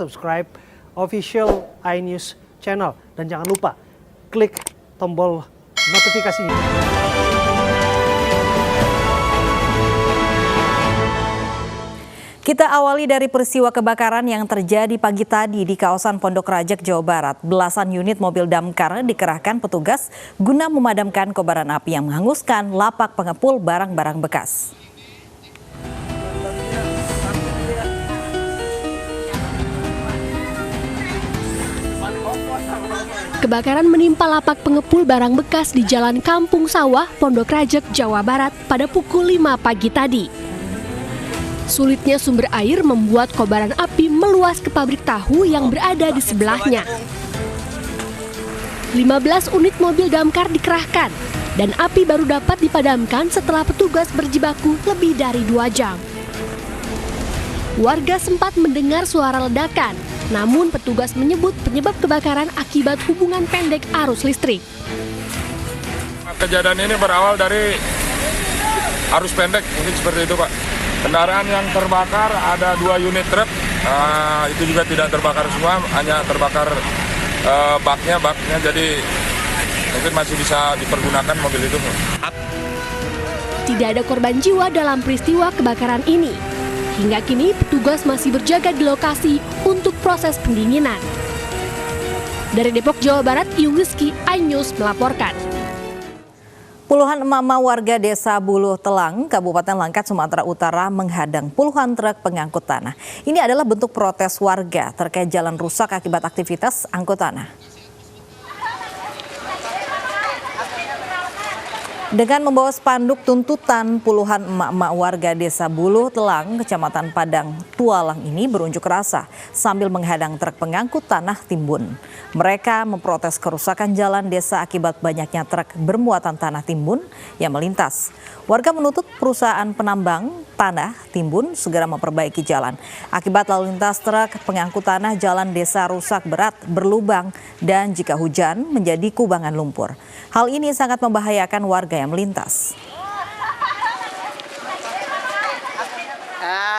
subscribe official iNews channel. Dan jangan lupa klik tombol notifikasinya. Kita awali dari peristiwa kebakaran yang terjadi pagi tadi di kawasan Pondok Rajek, Jawa Barat. Belasan unit mobil damkar dikerahkan petugas guna memadamkan kobaran api yang menghanguskan lapak pengepul barang-barang bekas. Kebakaran menimpa lapak pengepul barang bekas di Jalan Kampung Sawah, Pondok Rajek, Jawa Barat pada pukul 5 pagi tadi. Sulitnya sumber air membuat kobaran api meluas ke pabrik tahu yang berada di sebelahnya. 15 unit mobil damkar dikerahkan dan api baru dapat dipadamkan setelah petugas berjibaku lebih dari 2 jam. Warga sempat mendengar suara ledakan, namun petugas menyebut penyebab kebakaran akibat hubungan pendek arus listrik. Kejadian ini berawal dari arus pendek, mungkin seperti itu Pak. Kendaraan yang terbakar ada 2 unit truk, itu juga tidak terbakar semua, hanya terbakar baknya, jadi mungkin masih bisa dipergunakan mobil itu. Tidak ada korban jiwa dalam peristiwa kebakaran ini. Hingga kini petugas masih berjaga di lokasi untuk proses pendinginan. Dari Depok, Jawa Barat, Iyung Rizky, iNews melaporkan. Puluhan emak-emak warga Desa Buluh Telang, Kabupaten Langkat, Sumatera Utara menghadang puluhan truk pengangkut tanah. Ini adalah bentuk protes warga terkait jalan rusak akibat aktivitas angkut tanah. Dengan membawa spanduk tuntutan, puluhan emak-emak warga Desa Buluh Telang, Kecamatan Padang Tualang ini berunjuk rasa sambil menghadang truk pengangkut tanah timbun. Mereka memprotes kerusakan jalan desa akibat banyaknya truk bermuatan tanah timbun yang melintas. Warga menuntut perusahaan penambang tanah timbun segera memperbaiki jalan. Akibat lalu lintas truk pengangkut tanah, jalan desa rusak berat, berlubang, dan jika hujan menjadi kubangan lumpur. Hal ini sangat membahayakan warga yang melintas.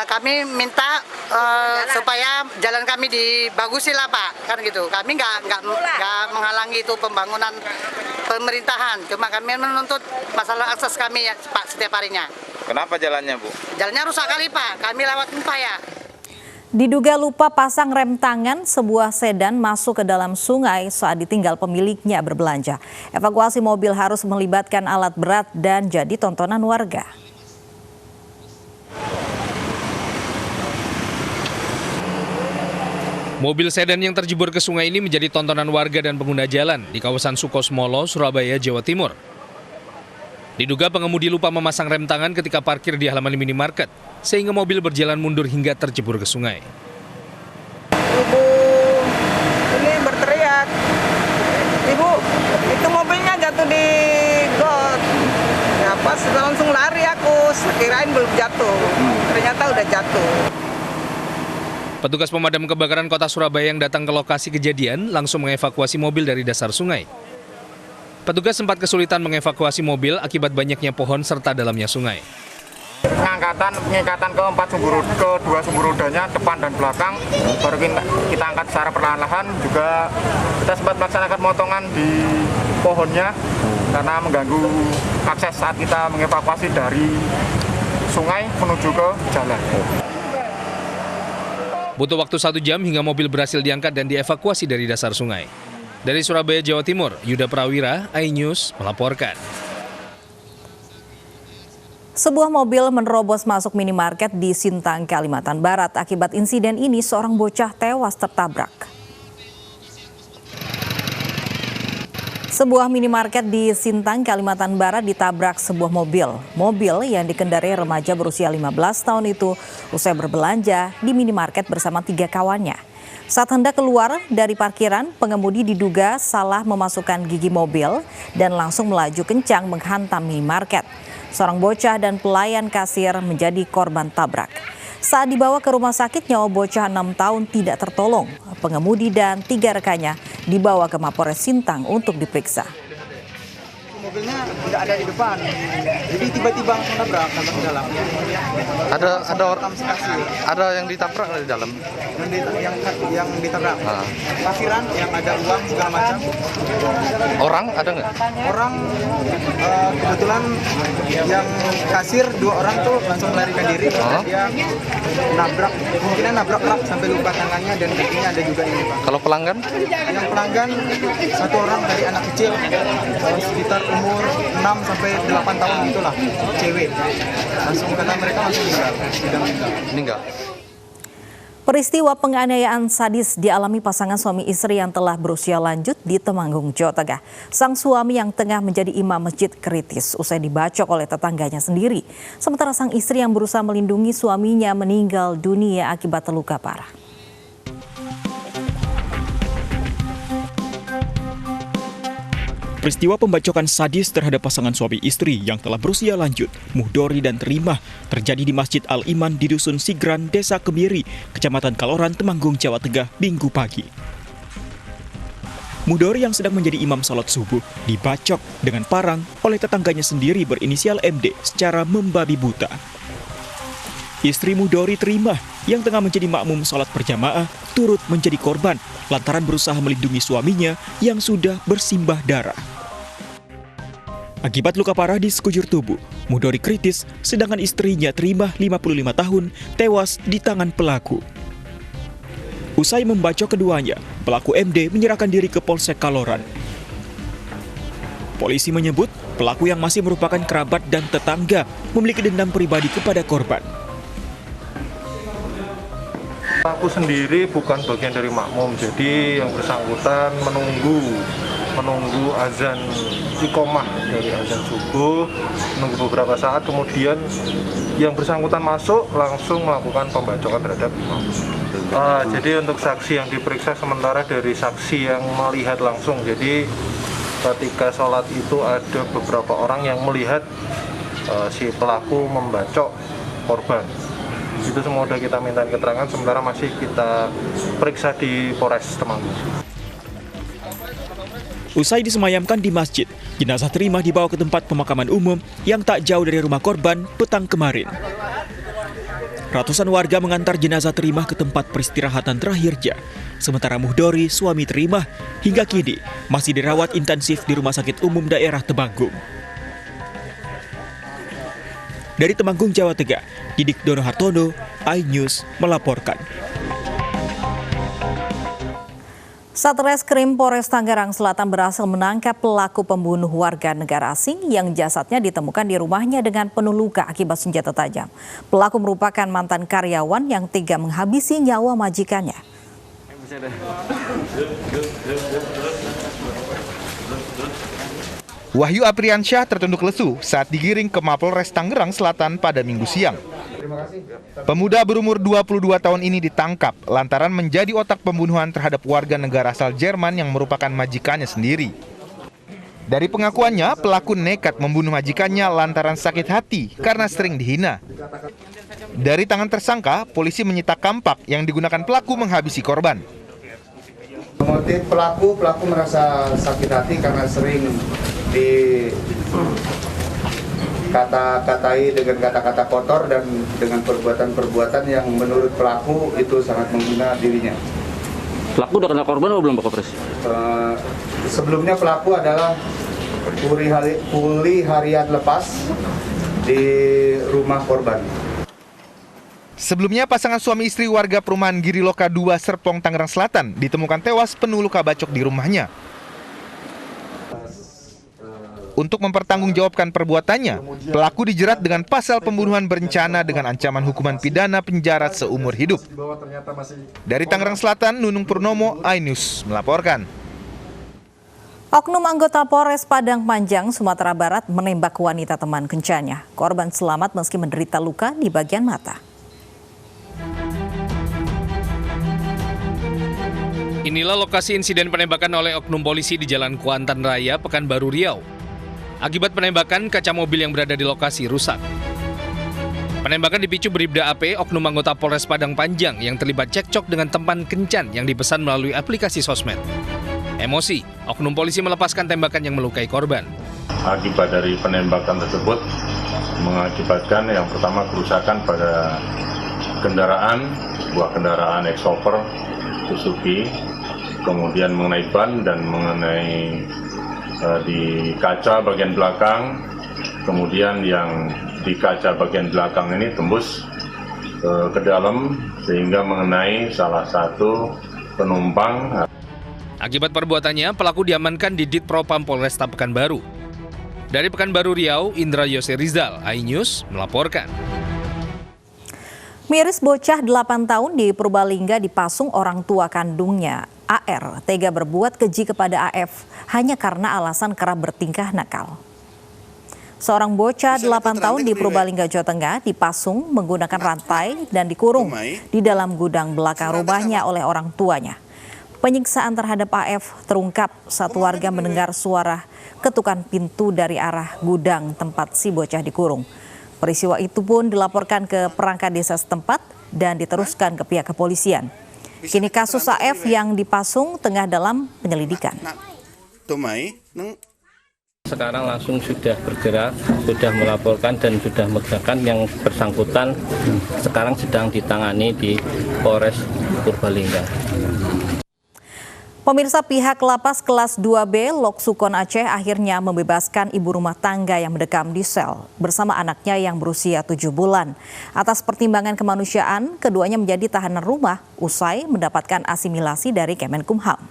Kami minta supaya jalan kami dibagusin lah Pak, kan gitu. Kami nggak menghalangi itu pembangunan pemerintahan, cuma kami menuntut masalah akses kami ya Pak setiap harinya. Kenapa jalannya Bu? Jalannya rusak kali Pak, kami lewat ya. Diduga lupa pasang rem tangan, sebuah sedan masuk ke dalam sungai saat ditinggal pemiliknya berbelanja. Evakuasi mobil harus melibatkan alat berat dan jadi tontonan warga. Mobil sedan yang terjebur ke sungai ini menjadi tontonan warga dan pengguna jalan di kawasan Sukosmolo, Surabaya, Jawa Timur. Diduga pengemudi lupa memasang rem tangan ketika parkir di halaman minimarket, sehingga mobil berjalan mundur hingga terjebur ke sungai. Ibu ini berteriak, "Ibu, itu mobilnya jatuh di got." Ya pas langsung lari aku, kirain belum jatuh, ternyata udah jatuh. Petugas pemadam kebakaran Kota Surabaya yang datang ke lokasi kejadian langsung mengevakuasi mobil dari dasar sungai. Petugas sempat kesulitan mengevakuasi mobil akibat banyaknya pohon serta dalamnya sungai. Pengangkatan kedua sumber rodanya depan dan belakang, baru kita angkat secara perlahan-lahan. Juga kita sempat melaksanakan potongan di pohonnya karena mengganggu akses saat kita mengevakuasi dari sungai menuju ke jalan. Butuh waktu 1 jam hingga mobil berhasil diangkat dan dievakuasi dari dasar sungai. Dari Surabaya, Jawa Timur, Yuda Prawira, iNews melaporkan. Sebuah mobil menerobos masuk minimarket di Sintang, Kalimantan Barat. Akibat insiden ini, seorang bocah tewas tertabrak. Sebuah minimarket di Sintang, Kalimantan Barat ditabrak sebuah mobil. Mobil yang dikendarai remaja berusia 15 tahun itu usai berbelanja di minimarket bersama 3 kawannya. Saat hendak keluar dari parkiran, pengemudi diduga salah memasukkan gigi mobil dan langsung melaju kencang menghantam minimarket. Seorang bocah dan pelayan kasir menjadi korban tabrak. Saat dibawa ke rumah sakit, nyawa bocah 6 tahun tidak tertolong. Pengemudi dan 3 rekannya dibawa ke Mapores Sintang untuk diperiksa. mobilnya tidak ada di depan. Jadi tiba-tiba langsung nabrak sampai ke dalam. Ada yang ditabrak di dalam. Yang ditabrak. Parkiran yang ada uang segala macam. Orang ada nggak? Orang kebetulan yang kasir 2 orang tuh langsung melarikan diri karena dia nabrak, mungkin nabrak rak sampai luka tangannya dan kakinya ada juga yang luka. Kalau pelanggan? Yang pelanggan 1 orang dari anak kecil sekitar umur 6 sampai 8 tahun itulah, cewek. Langsung kata mereka langsung meninggal. Peristiwa penganiayaan sadis dialami pasangan suami istri yang telah berusia lanjut di Temanggung, Jawa Tengah. Sang suami yang tengah menjadi imam masjid kritis usai dibacok oleh tetangganya sendiri. Sementara sang istri yang berusaha melindungi suaminya meninggal dunia akibat terluka parah. Peristiwa pembacokan sadis terhadap pasangan suami istri yang telah berusia lanjut, Muhdori dan Terimah, terjadi di Masjid Al-Iman di Dusun Sigran, Desa Kemiri, Kecamatan Kaloran, Temanggung, Jawa Tengah, Minggu pagi. Muhdori yang sedang menjadi imam salat subuh dibacok dengan parang oleh tetangganya sendiri berinisial MD secara membabi buta. Istri Muhdori, Terimah, yang tengah menjadi makmum salat berjamaah, turut menjadi korban lantaran berusaha melindungi suaminya yang sudah bersimbah darah. Akibat luka parah di sekujur tubuh, Muhdori kritis, sedangkan istrinya Terimah 55 tahun tewas di tangan pelaku. Usai membacok keduanya, pelaku MD menyerahkan diri ke Polsek Kaloran. Polisi menyebut pelaku yang masih merupakan kerabat dan tetangga memiliki dendam pribadi kepada korban. Pelaku sendiri bukan bagian dari makmum, jadi yang bersangkutan menunggu azan iqomah dari azan subuh, menunggu beberapa saat, kemudian yang bersangkutan masuk langsung melakukan pembacokan terhadap imam. Jadi untuk saksi yang diperiksa sementara dari saksi yang melihat langsung, jadi ketika sholat itu ada beberapa orang yang melihat si pelaku membacok korban. Itu semua sudah kita minta keterangan, sementara masih kita periksa di Polres Temanggung. Usai disemayamkan di masjid, jenazah Terimah dibawa ke tempat pemakaman umum yang tak jauh dari rumah korban petang kemarin. Ratusan warga mengantar jenazah Terimah ke tempat peristirahatan terakhirnya. Sementara Muhdori, suami Terimah, hingga kini masih dirawat intensif di Rumah Sakit Umum Daerah Temanggung. Dari Temanggung, Jawa Tengah, Didik Dono Hartono, iNews melaporkan. Satreskrim Polres Tangerang Selatan berhasil menangkap pelaku pembunuh warga negara asing yang jasadnya ditemukan di rumahnya dengan penuh luka akibat senjata tajam. Pelaku merupakan mantan karyawan yang tega menghabisi nyawa majikannya. Wahyu Apriansyah tertunduk lesu saat digiring ke Mapolres Tangerang Selatan pada Minggu siang. Pemuda berumur 22 tahun ini ditangkap lantaran menjadi otak pembunuhan terhadap warga negara asal Jerman yang merupakan majikannya sendiri. Dari pengakuannya, pelaku nekat membunuh majikannya lantaran sakit hati karena sering dihina. Dari tangan tersangka, polisi menyita kampak yang digunakan pelaku menghabisi korban. Motif pelaku merasa sakit hati karena sering dikata-katai dengan kata-kata kotor dan dengan perbuatan-perbuatan yang menurut pelaku itu sangat menghina dirinya. Pelaku udah kena korban atau belum, Pak Kapolres? Sebelumnya pelaku adalah kuli harian lepas di rumah korban. Sebelumnya pasangan suami istri warga perumahan Giriloka 2 Serpong, Tangerang Selatan ditemukan tewas penuh luka bacok di rumahnya. Untuk mempertanggungjawabkan perbuatannya, pelaku dijerat dengan pasal pembunuhan berencana dengan ancaman hukuman pidana penjara seumur hidup. Dari Tangerang Selatan, Nunung Purnomo, iNews melaporkan. Oknum anggota Polres Padang Panjang, Sumatera Barat menembak wanita teman kencannya. Korban selamat meski menderita luka di bagian mata. Inilah lokasi insiden penembakan oleh oknum polisi di Jalan Kuantan Raya, Pekanbaru, Riau. Akibat penembakan, kaca mobil yang berada di lokasi rusak. Penembakan dipicu beribda AP oknum anggota Polres Padang Panjang yang terlibat cekcok dengan teman kencan yang dipesan melalui aplikasi sosmed. Emosi, oknum polisi melepaskan tembakan yang melukai korban. akibat dari penembakan tersebut mengakibatkan yang pertama kerusakan pada kendaraan, sebuah kendaraan Exhover Suzuki, kemudian mengenai ban dan mengenai di kaca bagian belakang, kemudian yang di kaca bagian belakang ini tembus ke dalam sehingga mengenai salah satu penumpang. Akibat perbuatannya, pelaku diamankan di Ditpropam Polresta Pekanbaru. Dari Pekanbaru Riau, Indra Yose Rizal, iNews melaporkan. Miris bocah 8 tahun di Purbalingga dipasung orang tua kandungnya. AR tega berbuat keji kepada AF hanya karena alasan kerap bertingkah nakal. Seorang bocah 8 tahun di Purbalingga, Jawa Tengah dipasung menggunakan rantai dan dikurung di dalam gudang belakang rumahnya oleh orang tuanya. Penyiksaan terhadap AF terungkap saat warga mendengar suara ketukan pintu dari arah gudang tempat si bocah dikurung. Peristiwa itu pun dilaporkan ke perangkat desa setempat dan diteruskan ke pihak kepolisian. Kini kasus AF yang dipasung tengah dalam penyelidikan. Sekarang langsung sudah bergerak, sudah melaporkan dan sudah menegakkan yang bersangkutan sekarang sedang ditangani di Polres Purbalingga. Pemirsa, pihak lapas kelas 2B Lok Sukon Aceh akhirnya membebaskan ibu rumah tangga yang mendekam di sel bersama anaknya yang berusia 7 bulan. Atas pertimbangan kemanusiaan, keduanya menjadi tahanan rumah usai mendapatkan asimilasi dari Kemenkumham.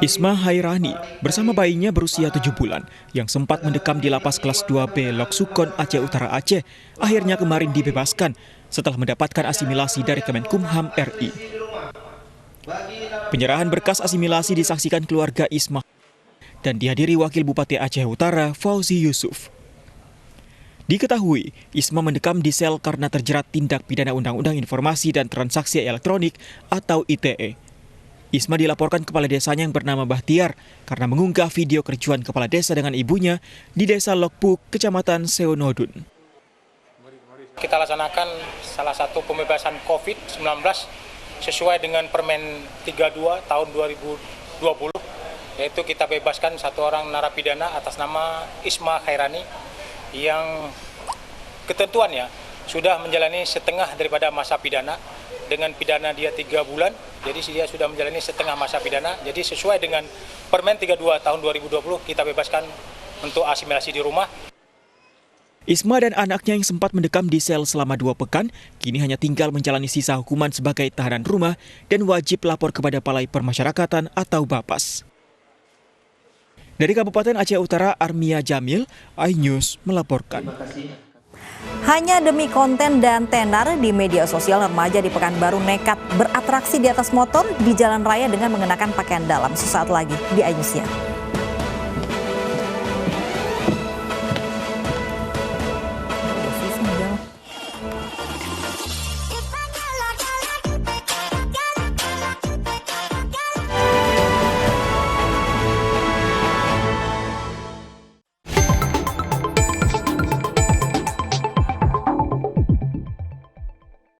Isma Hairani bersama bayinya berusia 7 bulan yang sempat mendekam di lapas kelas 2B Lok Sukon Aceh Utara Aceh akhirnya kemarin dibebaskan setelah mendapatkan asimilasi dari Kemenkumham RI. Penyerahan berkas asimilasi disaksikan keluarga Isma dan dihadiri Wakil Bupati Aceh Utara Fauzi Yusuf. Diketahui, Isma mendekam di sel karena terjerat tindak pidana Undang-Undang Informasi dan Transaksi Elektronik atau ITE. Isma dilaporkan kepala desanya yang bernama Bahtiar karena mengunggah video kericuan kepala desa dengan ibunya di desa Lokpuk, Kecamatan Seonodun. Kita laksanakan salah satu pembebasan COVID-19 sesuai dengan Permen 32 tahun 2020, yaitu kita bebaskan satu orang narapidana atas nama Isma Hairani yang ketentuannya sudah menjalani setengah daripada masa pidana. Dengan pidana dia 3 bulan, jadi dia sudah menjalani setengah masa pidana. Jadi sesuai dengan Permen 32 tahun 2020 kita bebaskan untuk asimilasi di rumah. Isma dan anaknya yang sempat mendekam di sel selama 2 pekan, kini hanya tinggal menjalani sisa hukuman sebagai tahanan rumah dan wajib lapor kepada Balai Permasyarakatan atau Bapas. Dari Kabupaten Aceh Utara, Armia Jamil, iNews melaporkan. Hanya demi konten dan tenar di media sosial, remaja di Pekanbaru nekat beratraksi di atas motor di jalan raya dengan mengenakan pakaian dalam. Sesaat lagi di iNews-nya.